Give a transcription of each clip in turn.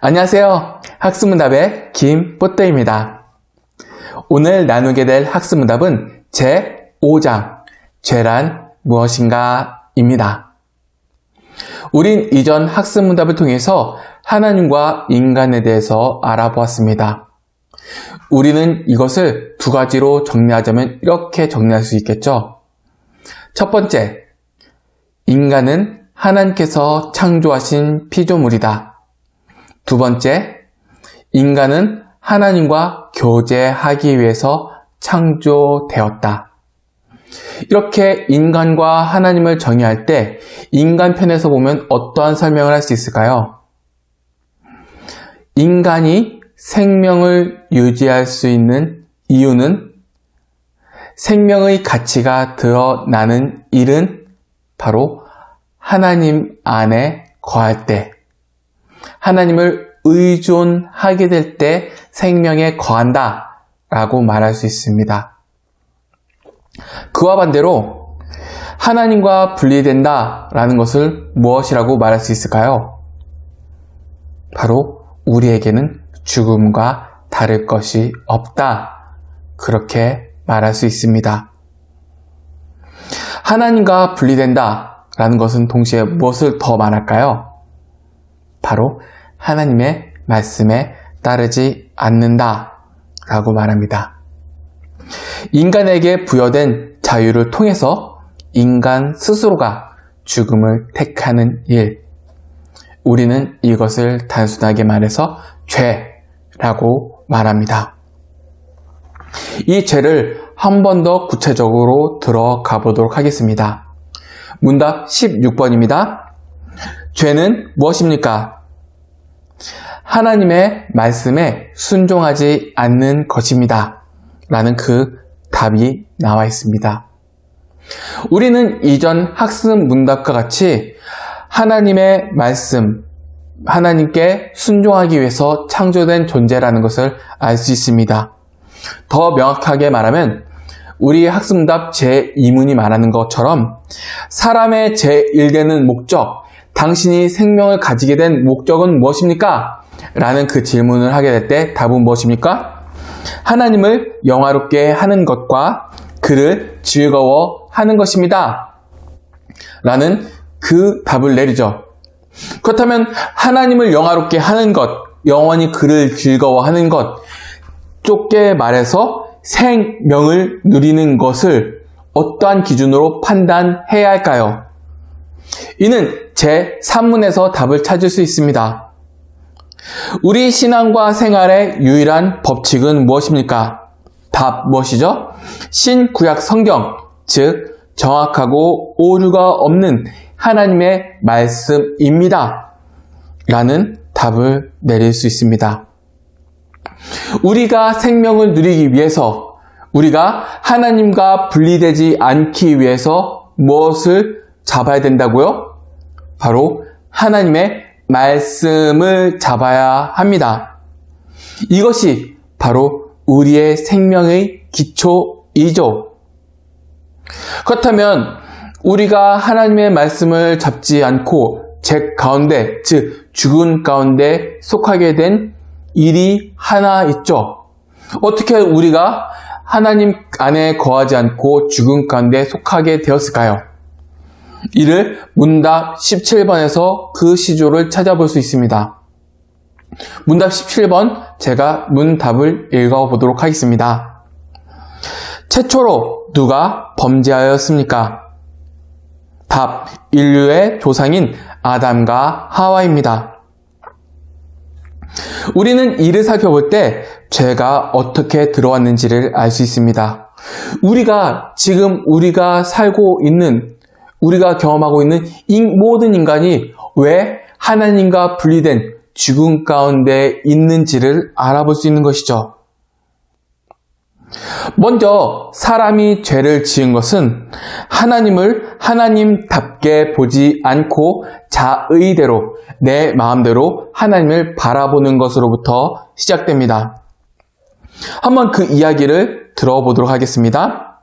안녕하세요. 학습문답의 김뽀떼입니다. 오늘 나누게 될 학습문답은 제5장 죄란 무엇인가 입니다. 우린 이전 학습문답을 통해서 하나님과 인간에 대해서 알아보았습니다. 우리는 이것을 두 가지로 정리하자면 이렇게 정리할 수 있겠죠. 첫 번째, 인간은 하나님께서 창조하신 피조물이다. 두 번째, 인간은 하나님과 교제하기 위해서 창조되었다. 이렇게 인간과 하나님을 정의할 때 인간 편에서 보면 어떠한 설명을 할 수 있을까요? 인간이 생명을 유지할 수 있는 이유는 생명의 가치가 드러나는 일은 바로 하나님 안에 거할 때, 하나님을 의존하게 될 때 생명에 거한다 라고 말할 수 있습니다. 그와 반대로 하나님과 분리된다 라는 것을 무엇이라고 말할 수 있을까요? 바로 우리에게는 죽음과 다를 것이 없다, 그렇게 말할 수 있습니다. 하나님과 분리된다 라는 것은 동시에 무엇을 더 말할까요? 바로 하나님의 말씀에 따르지 않는다 라고 말합니다. 인간에게 부여된 자유를 통해서 인간 스스로가 죽음을 택하는 일, 우리는 이것을 단순하게 말해서 죄라고 말합니다. 이 죄를 한 번 더 구체적으로 들어가 보도록 하겠습니다. 문답 16번입니다. 죄는 무엇입니까? 하나님의 말씀에 순종하지 않는 것입니다. 라는 그 답이 나와 있습니다. 우리는 이전 학습 문답과 같이 하나님의 말씀, 하나님께 순종하기 위해서 창조된 존재라는 것을 알 수 있습니다. 더 명확하게 말하면 우리 학습문답 제2문이 말하는 것처럼 사람의 제1되는 목적, 당신이 생명을 가지게 된 목적은 무엇입니까? 라는 그 질문을 하게 될 때 답은 무엇입니까? 하나님을 영화롭게 하는 것과 그를 즐거워하는 것입니다. 라는 그 답을 내리죠. 그렇다면 하나님을 영화롭게 하는 것, 영원히 그를 즐거워하는 것, 좁게 말해서 생명을 누리는 것을 어떠한 기준으로 판단해야 할까요? 이는 제3문에서 답을 찾을 수 있습니다. 우리 신앙과 생활의 유일한 법칙은 무엇입니까? 답 무엇이죠? 신구약 성경, 즉 정확하고 오류가 없는 하나님의 말씀입니다. 라는 답을 내릴 수 있습니다. 우리가 생명을 누리기 위해서, 우리가 하나님과 분리되지 않기 위해서 무엇을 잡아야 된다고요? 바로 하나님의 말씀을 잡아야 합니다. 이것이 바로 우리의 생명의 기초이죠. 그렇다면 우리가 하나님의 말씀을 잡지 않고 죄 가운데, 즉 죽은 가운데 속하게 된 일이 하나 있죠. 어떻게 우리가 하나님 안에 거하지 않고 죽은 가운데 속하게 되었을까요? 이를 문답 17번에서 그 시조를 찾아볼 수 있습니다. 문답 17번 제가 문답을 읽어보도록 하겠습니다. 최초로 누가 범죄하였습니까? 답, 인류의 조상인 아담과 하와입니다. 우리는 이를 살펴볼 때 죄가 어떻게 들어왔는지를 알 수 있습니다. 지금 우리가 살고 있는, 우리가 경험하고 있는 이 모든 인간이 왜 하나님과 분리된 죽음 가운데 있는지를 알아볼 수 있는 것이죠. 먼저 사람이 죄를 지은 것은 하나님을 하나님답게 보지 않고 자의대로, 내 마음대로 하나님을 바라보는 것으로부터 시작됩니다. 한번 그 이야기를 들어보도록 하겠습니다.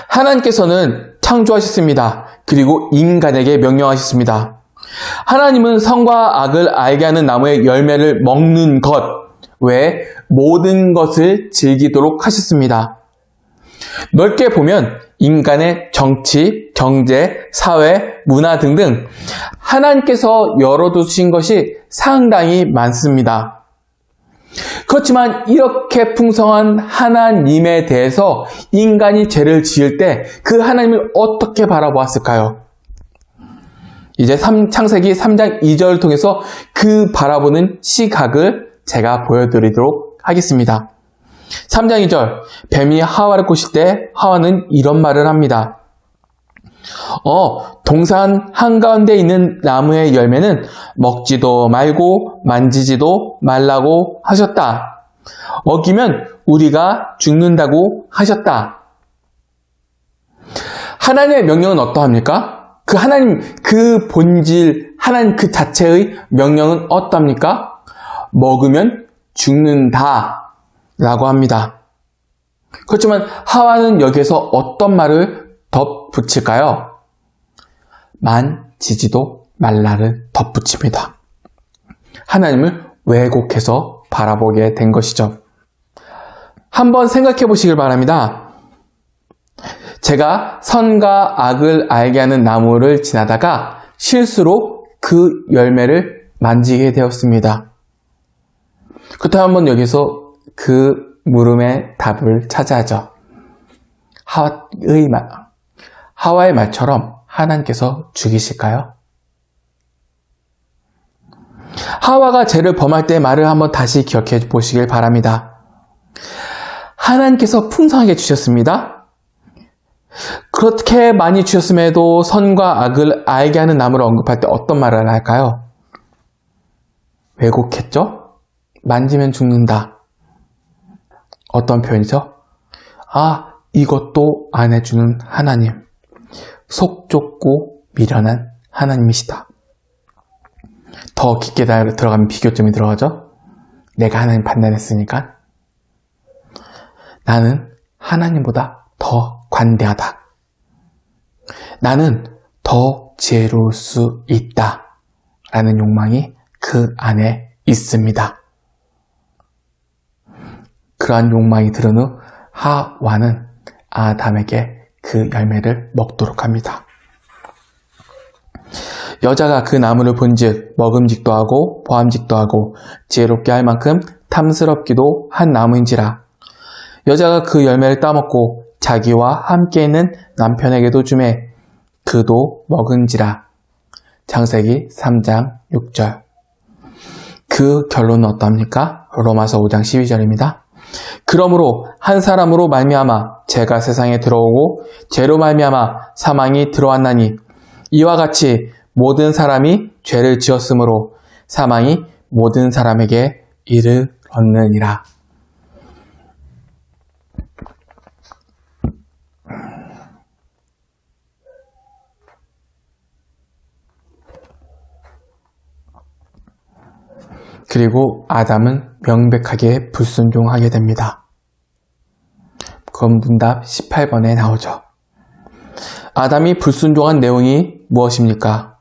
하나님께서는 창조하셨습니다. 그리고 인간에게 명령하셨습니다. 하나님은 선과 악을 알게 하는 나무의 열매를 먹는 것 외에 모든 것을 즐기도록 하셨습니다. 넓게 보면 인간의 정치, 경제, 사회, 문화 등등 하나님께서 열어두신 것이 상당히 많습니다. 그렇지만 이렇게 풍성한 하나님에 대해서 인간이 죄를 지을 때 그 하나님을 어떻게 바라보았을까요? 이제 창세기 3장 2절을 통해서 그 바라보는 시각을 제가 보여드리도록 하겠습니다. 3장 2절, 뱀이 하와를 꼬실 때 하와는 이런 말을 합니다. 동산 한가운데 있는 나무의 열매는 먹지도 말고 만지지도 말라고 하셨다. 먹이면 우리가 죽는다고 하셨다. 하나님의 명령은 어떠합니까? 그 하나님, 그 본질, 하나님 그 자체의 명령은 어떠합니까? 먹으면 죽는다 라고 합니다. 그렇지만 하와는 여기에서 어떤 말을 덧붙일까요? 만지지도 말라를 덧붙입니다. 하나님을 왜곡해서 바라보게 된 것이죠. 한번 생각해 보시길 바랍니다. 제가 선과 악을 알게 하는 나무를 지나다가 실수로 그 열매를 만지게 되었습니다. 그렇다면 한번 여기서 그 물음의 답을 찾아야죠. 하와의 말처럼 하나님께서 죽이실까요? 하와가 죄를 범할 때의 말을 한번 다시 기억해 보시길 바랍니다. 하나님께서 풍성하게 주셨습니다. 그렇게 많이 주셨음에도 선과 악을 알게 하는 나무를 언급할 때 어떤 말을 할까요? 왜곡했죠? 만지면 죽는다. 어떤 표현이죠? 이것도 안 해주는 하나님. 속 좁고 미련한 하나님이시다. 더 깊게 들어가면 비교점이 들어가죠? 내가 하나님 판단했으니까 나는 하나님보다 더 관대하다. 나는 더 지혜로울 수 있다. 라는 욕망이 그 안에 있습니다. 그러한 욕망이 들은 후 하와는 아담에게 그 열매를 먹도록 합니다. 여자가 그 나무를 본즉 먹음직도 하고 보암직도 하고 지혜롭게 할 만큼 탐스럽기도 한 나무인지라. 여자가 그 열매를 따먹고 자기와 함께 있는 남편에게도 주매 그도 먹은지라. 창세기 3장 6절. 그 결론은 어떠합니까? 로마서 5장 12절입니다. 그러므로 한 사람으로 말미암아 죄가 세상에 들어오고 죄로 말미암아 사망이 들어왔나니 이와 같이 모든 사람이 죄를 지었으므로 사망이 모든 사람에게 이르렀느니라. 그리고 아담은 명백하게 불순종하게 됩니다. 그건 문답 18번에 나오죠. 아담이 불순종한 내용이 무엇입니까?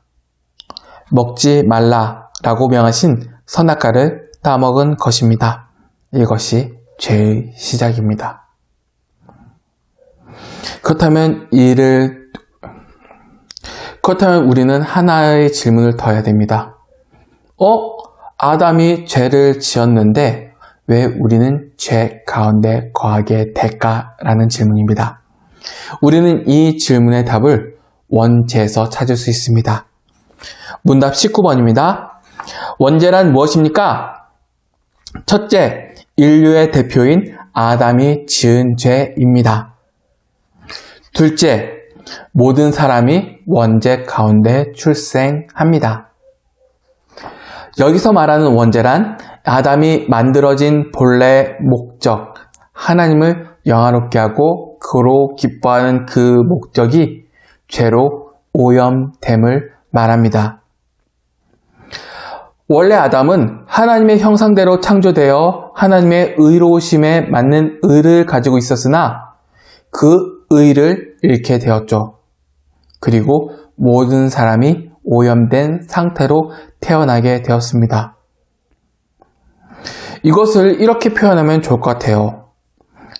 먹지 말라라고 명하신 선악과를 따먹은 것입니다. 이것이 죄의 시작입니다. 그렇다면 우리는 하나의 질문을 더 해야 됩니다. 아담이 죄를 지었는데 왜 우리는 죄 가운데 거하게 될까라는 질문입니다. 우리는 이 질문의 답을 원죄에서 찾을 수 있습니다. 문답 19번입니다. 원죄란 무엇입니까? 첫째, 인류의 대표인 아담이 지은 죄입니다. 둘째, 모든 사람이 원죄 가운데 출생합니다. 여기서 말하는 원죄란 아담이 만들어진 본래 목적, 하나님을 영화롭게 하고 그로 기뻐하는 그 목적이 죄로 오염됨을 말합니다. 원래 아담은 하나님의 형상대로 창조되어 하나님의 의로우심에 맞는 의를 가지고 있었으나 그 의를 잃게 되었죠. 그리고 모든 사람이 오염된 상태로 태어나게 되었습니다. 이것을 이렇게 표현하면 좋을 것 같아요.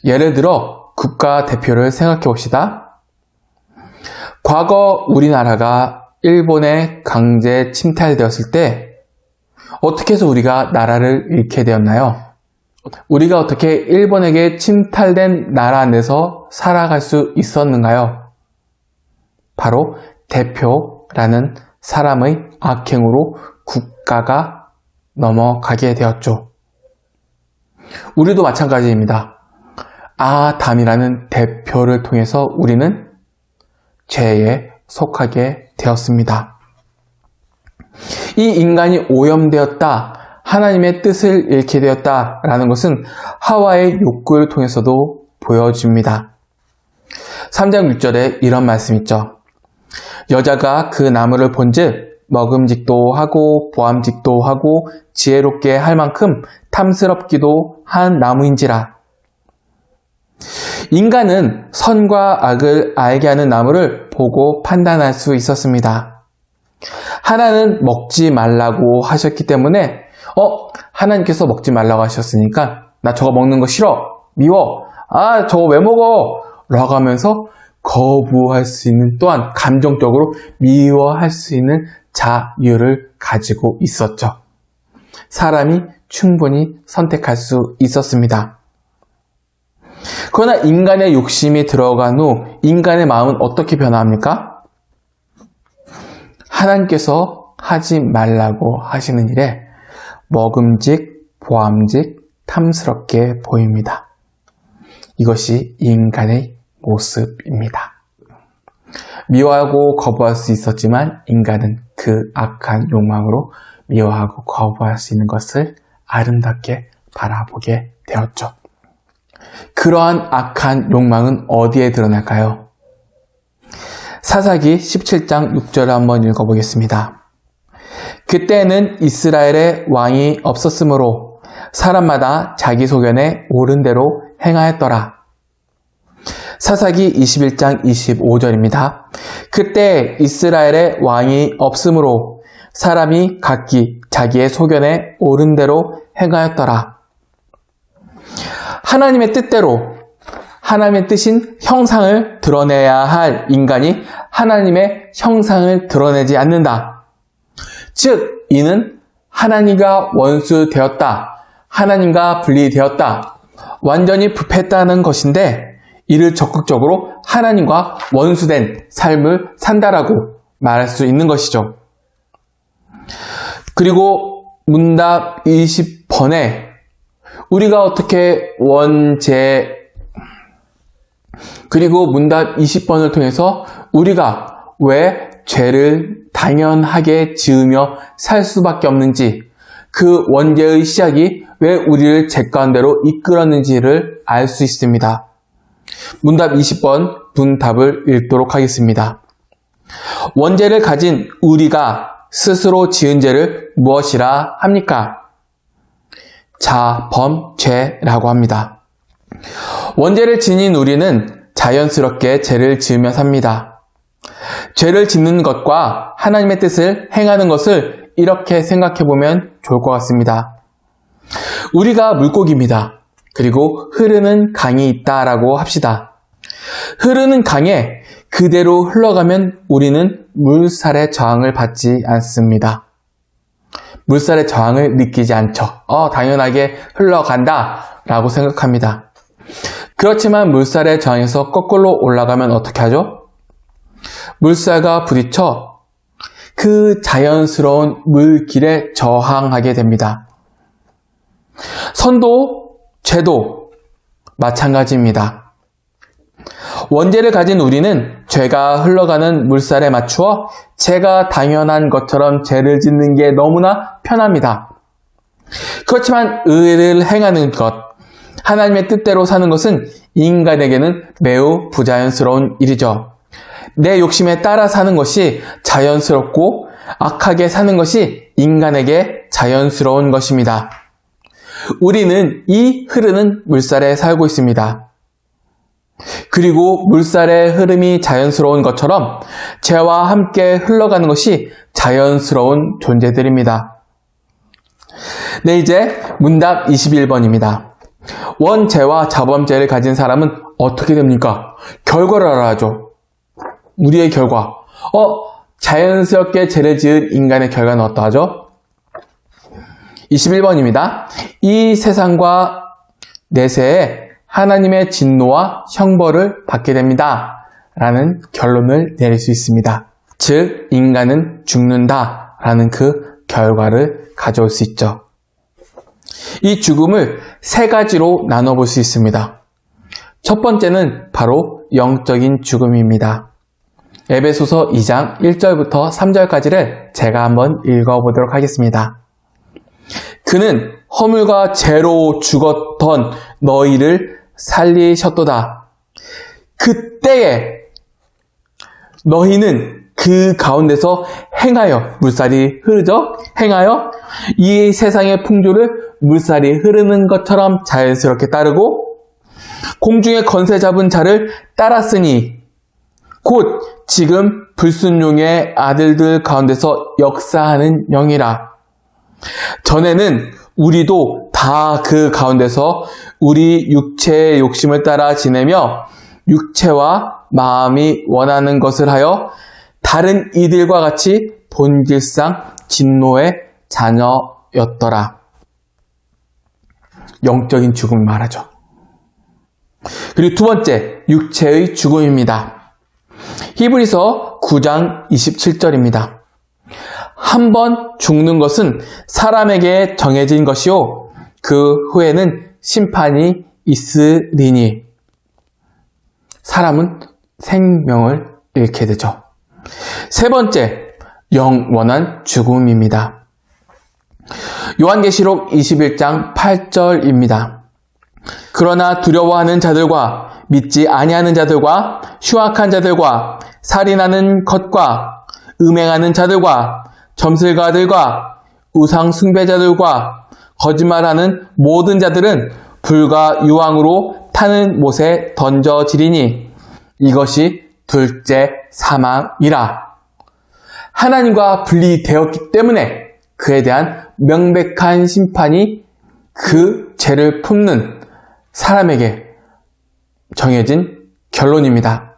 예를 들어 국가대표를 생각해 봅시다. 과거 우리나라가 일본에 강제 침탈되었을 때 어떻게 해서 우리가 나라를 잃게 되었나요? 우리가 어떻게 일본에게 침탈된 나라 내에서 살아갈 수 있었는가요? 바로 대표라는 사람의 악행으로 국가가 넘어가게 되었죠. 우리도 마찬가지입니다. 아담이라는 대표를 통해서 우리는 죄에 속하게 되었습니다. 이 인간이 오염되었다, 하나님의 뜻을 잃게 되었다라는 것은 하와의 욕구를 통해서도 보여집니다. 3장 6절에 이런 말씀 있죠. 여자가 그 나무를 본즉 먹음직도 하고 보암직도 하고 지혜롭게 할 만큼 탐스럽기도 한 나무인지라. 인간은 선과 악을 알게 하는 나무를 보고 판단할 수 있었습니다. 하나는 먹지 말라고 하셨기 때문에 하나님께서 먹지 말라고 하셨으니까 나 저거 먹는 거 싫어, 미워, 저거 왜 먹어? 라고 하면서 거부할 수 있는, 또한 감정적으로 미워할 수 있는 자유를 가지고 있었죠. 사람이 충분히 선택할 수 있었습니다. 그러나 인간의 욕심이 들어간 후 인간의 마음은 어떻게 변화합니까? 하나님께서 하지 말라고 하시는 일에 먹음직, 보암직, 탐스럽게 보입니다. 이것이 인간의 모습입니다. 미워하고 거부할 수 있었지만 인간은 그 악한 욕망으로 미워하고 거부할 수 있는 것을 아름답게 바라보게 되었죠. 그러한 악한 욕망은 어디에 드러날까요? 사사기 17장 6절을 한번 읽어보겠습니다. 그때는 이스라엘의 왕이 없었으므로 사람마다 자기 소견에 옳은 대로 행하였더라. 사사기 21장 25절입니다. 그때 이스라엘의 왕이 없으므로 사람이 각기 자기의 소견에 옳은 대로 행하였더라. 하나님의 뜻대로, 하나님의 뜻인 형상을 드러내야 할 인간이 하나님의 형상을 드러내지 않는다. 즉, 이는 하나님과 원수되었다, 하나님과 분리되었다, 완전히 부패했다는 것인데, 이를 적극적으로 하나님과 원수된 삶을 산다라고 말할 수 있는 것이죠. 그리고 문답 20번에 우리가 어떻게 그리고 문답 20번을 통해서 우리가 왜 죄를 당연하게 지으며 살 수밖에 없는지, 그 원죄의 시작이 왜 우리를 죄 가운데로 이끌었는지를 알 수 있습니다. 문답 20번 문답을 읽도록 하겠습니다. 원죄를 가진 우리가 스스로 지은 죄를 무엇이라 합니까? 자범죄라고 합니다. 원죄를 지닌 우리는 자연스럽게 죄를 지으며 삽니다. 죄를 짓는 것과 하나님의 뜻을 행하는 것을 이렇게 생각해 보면 좋을 것 같습니다. 우리가 물고기입니다. 그리고 흐르는 강이 있다라고 합시다. 흐르는 강에 그대로 흘러가면 우리는 물살의 저항을 받지 않습니다. 물살의 저항을 느끼지 않죠. 당연하게 흘러간다 라고 생각합니다. 그렇지만 물살의 저항에서 거꾸로 올라가면 어떻게 하죠? 물살과 부딪혀 그 자연스러운 물길에 저항하게 됩니다. 선도, 죄도 마찬가지입니다. 원죄를 가진 우리는 죄가 흘러가는 물살에 맞추어 죄가 당연한 것처럼 죄를 짓는 게 너무나 편합니다. 그렇지만 의를 행하는 것, 하나님의 뜻대로 사는 것은 인간에게는 매우 부자연스러운 일이죠. 내 욕심에 따라 사는 것이 자연스럽고 악하게 사는 것이 인간에게 자연스러운 것입니다. 우리는 이 흐르는 물살에 살고 있습니다. 그리고 물살의 흐름이 자연스러운 것처럼 죄와 함께 흘러가는 것이 자연스러운 존재들입니다. 네, 이제 문답 21번입니다. 원죄와 자범죄를 가진 사람은 어떻게 됩니까? 결과를 알아야죠. 우리의 결과. 자연스럽게 죄를 지은 인간의 결과는 어떠하죠? 21번입니다. 이 세상과 내세에 하나님의 진노와 형벌을 받게 됩니다. 라는 결론을 내릴 수 있습니다. 즉, 인간은 죽는다. 라는 그 결과를 가져올 수 있죠. 이 죽음을 세 가지로 나눠볼 수 있습니다. 첫 번째는 바로 영적인 죽음입니다. 에베소서 2장 1절부터 3절까지를 제가 한번 읽어보도록 하겠습니다. 그는 허물과 죄로 죽었던 너희를 살리셨도다. 그때에 너희는 그 가운데서 행하여, 물살이 흐르죠? 행하여 이 세상의 풍조를 물살이 흐르는 것처럼 자연스럽게 따르고 공중의 권세 잡은 자를 따랐으니 곧 지금 불순종의 아들들 가운데서 역사하는 영이라. 전에는 우리도 다 그 가운데서 우리 육체의 욕심을 따라 지내며 육체와 마음이 원하는 것을 하여 다른 이들과 같이 본질상 진노의 자녀였더라. 영적인 죽음을 말하죠. 그리고 두 번째, 육체의 죽음입니다. 히브리서 9장 27절입니다. 한 번 죽는 것은 사람에게 정해진 것이요 그 후에는 심판이 있으리니. 사람은 생명을 잃게 되죠. 세 번째, 영원한 죽음입니다. 요한계시록 21장 8절입니다. 그러나 두려워하는 자들과 믿지 아니하는 자들과 흉악한 자들과 살인하는 것과 음행하는 자들과 점술가들과 우상 숭배자들과 거짓말하는 모든 자들은 불과 유황으로 타는 못에 던져지리니 이것이 둘째 사망이라. 하나님과 분리되었기 때문에 그에 대한 명백한 심판이 그 죄를 품는 사람에게 정해진 결론입니다.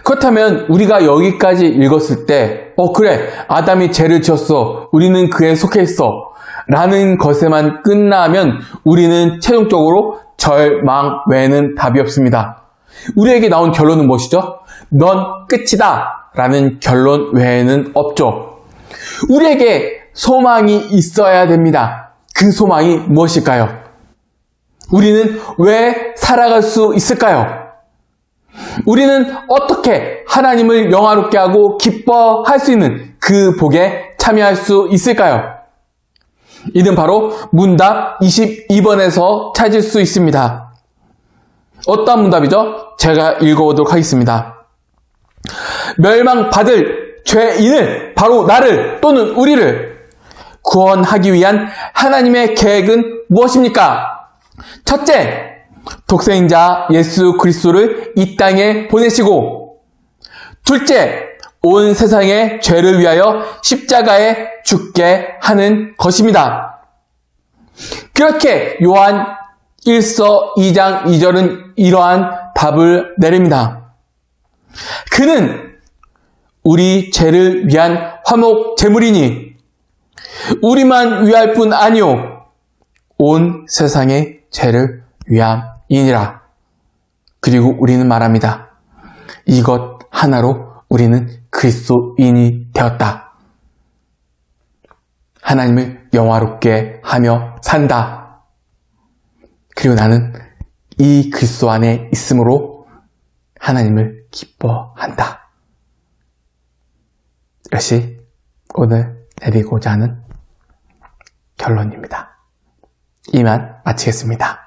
그렇다면 우리가 여기까지 읽었을 때 그래, 아담이 죄를 지었어, 우리는 그에 속해 있어 라는 것에만 끝나면 우리는 최종적으로 절망 외에는 답이 없습니다. 우리에게 나온 결론은 무엇이죠? 넌 끝이다 라는 결론 외에는 없죠. 우리에게 소망이 있어야 됩니다. 그 소망이 무엇일까요? 우리는 왜 살아갈 수 있을까요? 우리는 어떻게 하나님을 영화롭게 하고 기뻐할 수 있는 그 복에 참여할 수 있을까요? 이는 바로 문답 22번에서 찾을 수 있습니다. 어떤 문답이죠? 제가 읽어보도록 하겠습니다. 멸망받을 죄인을, 바로 나를 또는 우리를 구원하기 위한 하나님의 계획은 무엇입니까? 첫째, 독생자 예수 그리스도를 이 땅에 보내시고, 둘째, 온 세상의 죄를 위하여 십자가에 죽게 하는 것입니다. 그렇게 요한 1서 2장 2절은 이러한 답을 내립니다. 그는 우리 죄를 위한 화목 제물이니 우리만 위할 뿐 아니요 온 세상의 죄를 위함이니라. 그리고 우리는 말합니다. 이것 하나로 우리는 그리스도인이 되었다. 하나님을 영화롭게 하며 산다. 그리고 나는 이 그리스도 안에 있음으로 하나님을 기뻐한다. 이것이 오늘 내리고자 하는 결론입니다. 이만 마치겠습니다.